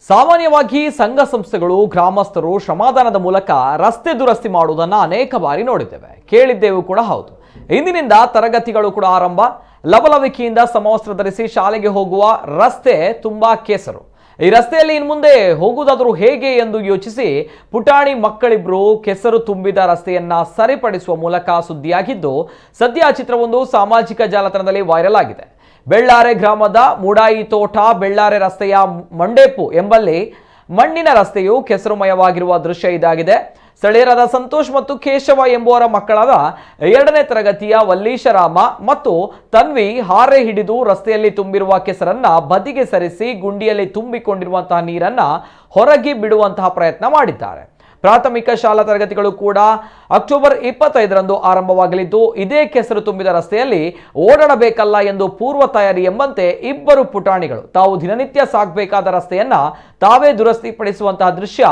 ಸಾಮಾನ್ಯವಾಗಿ ಸಂಘ ಸಂಸ್ಥೆಗಳು ಗ್ರಾಮಸ್ಥರು ಶ್ರಮದಾನದ ಮೂಲಕ ರಸ್ತೆ ದುರಸ್ತಿ ಮಾಡುವುದನ್ನು ಅನೇಕ ಬಾರಿ ನೋಡಿದ್ದೇವೆ, ಕೇಳಿದ್ದೇವೆ ಕೂಡ ಹೌದು. ಇಂದಿನಿಂದ ತರಗತಿಗಳು ಕೂಡ ಆರಂಭ. ಲವಲವಿಕೆಯಿಂದ ಸಮವಸ್ತ್ರ ಧರಿಸಿ ಶಾಲೆಗೆ ಹೋಗುವ ರಸ್ತೆ ತುಂಬಾ ಕೆಸರು. ಈ ರಸ್ತೆಯಲ್ಲಿ ಇನ್ನು ಮುಂದೆ ಹೋಗುವುದಾದರೂ ಹೇಗೆ ಎಂದು ಯೋಚಿಸಿ ಪುಟಾಣಿ ಮಕ್ಕಳಿಬ್ರು ಕೆಸರು ತುಂಬಿದ ರಸ್ತೆಯನ್ನ ಸರಿಪಡಿಸುವ ಮೂಲಕ ಸುದ್ದಿಯಾಗಿದ್ದು, ಸದ್ಯ ಚಿತ್ರವೊಂದು ಸಾಮಾಜಿಕ ಜಾಲತಾಣದಲ್ಲಿ ವೈರಲ್ ಆಗಿದೆ. ಬೆಳ್ಳಾರೆ ಗ್ರಾಮದ ಮೂಡಾಯಿ ತೋಟ ಬೆಳ್ಳಾರೆ ರಸ್ತೆಯ ಮಂಡೇಪು ಎಂಬಲ್ಲಿ ಮಣ್ಣಿನ ರಸ್ತೆಯು ಕೆಸರುಮಯವಾಗಿರುವ ದೃಶ್ಯ ಇದಾಗಿದೆ. ಸ್ಥಳೀಯರಾದ ಸಂತೋಷ್ ಮತ್ತು ಕೇಶವ ಎಂಬುವರ ಮಕ್ಕಳಾದ 2ನೇ ತರಗತಿಯ ವಲ್ಲೀಶರಾಮ ಮತ್ತು ತನ್ವಿ ಹಾರೆ ಹಿಡಿದು ರಸ್ತೆಯಲ್ಲಿ ತುಂಬಿರುವ ಕೆಸರನ್ನ ಬದಿಗೆ ಸರಿಸಿ ಗುಂಡಿಯಲ್ಲಿ ತುಂಬಿಕೊಂಡಿರುವಂತಹ ನೀರನ್ನ ಹೊರಗೆ ಬಿಡುವಂತಹ ಪ್ರಯತ್ನ ಮಾಡಿದ್ದಾರೆ. ಪ್ರಾಥಮಿಕ ಶಾಲಾ ತರಗತಿಗಳು ಕೂಡ ಅಕ್ಟೋಬರ್ 25ರಂದು ಆರಂಭವಾಗಲಿದ್ದು, ಇದೇ ಕೆಸರು ತುಂಬಿದ ರಸ್ತೆಯಲ್ಲಿ ಓಡಾಡಬೇಕಲ್ಲ ಎಂದು ಪೂರ್ವ ತಯಾರಿ ಎಂಬಂತೆ ಇಬ್ಬರು ಪುಟಾಣಿಗಳು ತಾವು ದಿನನಿತ್ಯ ಸಾಗಬೇಕಾದ ರಸ್ತೆಯನ್ನ ತಾವೇ ದುರಸ್ತಿಪಡಿಸುವಂತಹ ದೃಶ್ಯ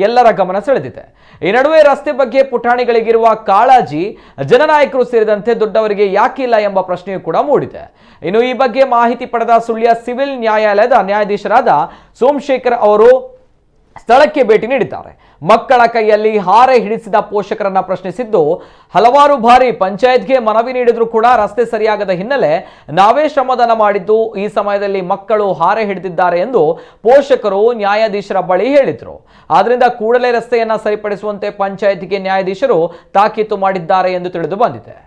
ಎಲ್ಲರ ಗಮನ ಸೆಳೆದಿದೆ. ಈ ನಡುವೆ ರಸ್ತೆ ಬಗ್ಗೆ ಪುಟಾಣಿಗಳಿಗಿರುವ ಕಾಳಜಿ ಜನನಾಯಕರು ಸೇರಿದಂತೆ ದೊಡ್ಡವರಿಗೆ ಯಾಕಿಲ್ಲ ಎಂಬ ಪ್ರಶ್ನೆಯೂ ಕೂಡ ಮೂಡಿದೆ. ಇನ್ನು ಈ ಬಗ್ಗೆ ಮಾಹಿತಿ ಪಡೆದ ಸುಳ್ಯ ಸಿವಿಲ್ ನ್ಯಾಯಾಲಯದ ನ್ಯಾಯಾಧೀಶರಾದ ಸೋಮಶೇಖರ್ ಅವರು ಸ್ಥಳಕ್ಕೆ ಭೇಟಿ ನೀಡಿದ್ದಾರೆ. ಮಕ್ಕಳ ಕೈಯಲ್ಲಿ ಹಾರೆ ಹಿಡಿಸಿದ ಪೋಷಕರನ್ನ ಪ್ರಶ್ನಿಸಿದ್ದು, ಹಲವಾರು ಬಾರಿ ಪಂಚಾಯತ್ಗೆ ಮನವಿ ನೀಡಿದ್ರು ಕೂಡ ರಸ್ತೆ ಸರಿಯಾಗದ ಹಿನ್ನೆಲೆ ನಾವೇ ಶ್ರಮದಾನ ಮಾಡಿದ್ದು, ಈ ಸಮಯದಲ್ಲಿ ಮಕ್ಕಳು ಹಾರೆ ಹಿಡಿದಿದ್ದಾರೆ ಎಂದು ಪೋಷಕರು ನ್ಯಾಯಾಧೀಶರ ಬಳಿ ಹೇಳಿದ್ರು. ಆದ್ರಿಂದ ಕೂಡಲೇ ರಸ್ತೆಯನ್ನ ಸರಿಪಡಿಸುವಂತೆ ಪಂಚಾಯತ್ಗೆ ನ್ಯಾಯಾಧೀಶರು ತಾಕೀತು ಮಾಡಿದ್ದಾರೆ ಎಂದು ತಿಳಿದು ಬಂದಿದೆ.